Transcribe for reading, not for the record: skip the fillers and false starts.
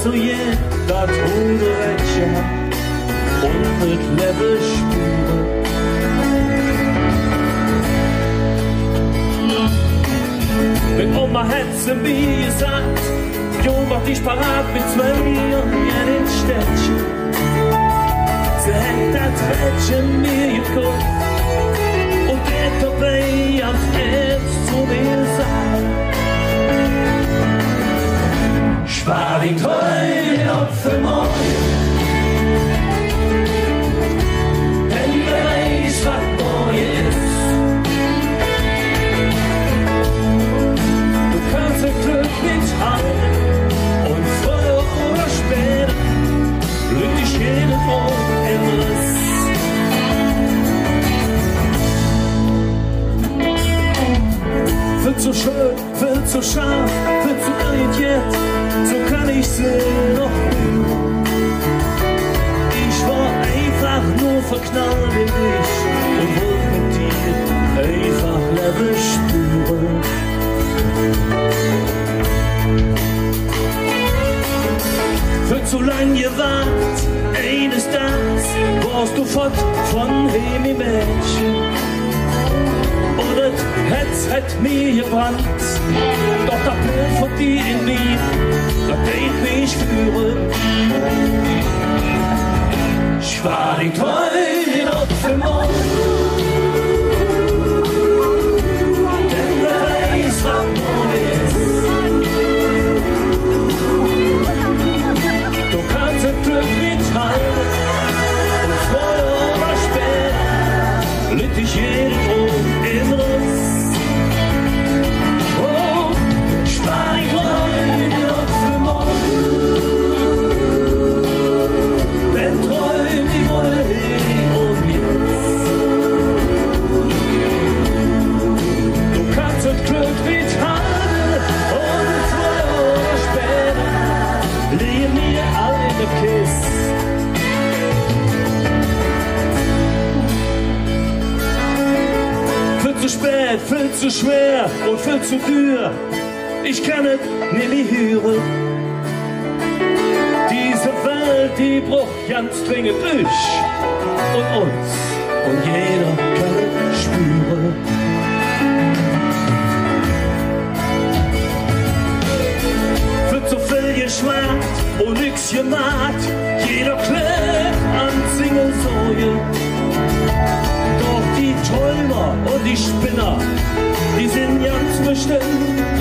so je dat Ruderrädchen und mit Level spüren. Wenn Oma hätte mir gesagt, Jo, mach dich parat mit 12 Jahren in den Städtchen. Sie hätte das Rädchen mir geguckt und der dabei am Herz zu mir sagt. Spar die Treue auf für morgen, denn wer weiß, was morgen ist. Du kannst ein Glück nicht halten und früher oder später blüht dich jede Woche im Riss. Wird so schön, wird so scharf, wird so irritiert, so kann ich sie noch hören. Ich war einfach nur verknallt in dich und wollte mit dir einfach Level spüren. Wird so lang gewartet, eines Tages warst du fort von dem Mädchen. Und das Herz hat mir gebrannt, doch das Bild von dir in mir, das dreht mich führen. Ich war die Träume noch für morgen, denn wer weiß, was morgen ist. Du kannst das Glück nicht halten und früher oder später lügt dich jede Woche im Riss. Oh, spar die Träume noch für morgen, denn Träume die wollen hier und jetzt. Du kannst das Glück nicht halten und früher oder später liegen wir alle in der Kiste. Viel zu spät, viel zu schwer und viel zu teuer. Ich kann es nicht mehr hören. Diese Welt, die braucht ganz dringend dich und uns. Und jeder kann es spüren. Wird so viel geschwärmt und nix gemacht. Jeder klebt an Singelsäue. Doch die Träumer und die Spinner, die sind ganz bestimmt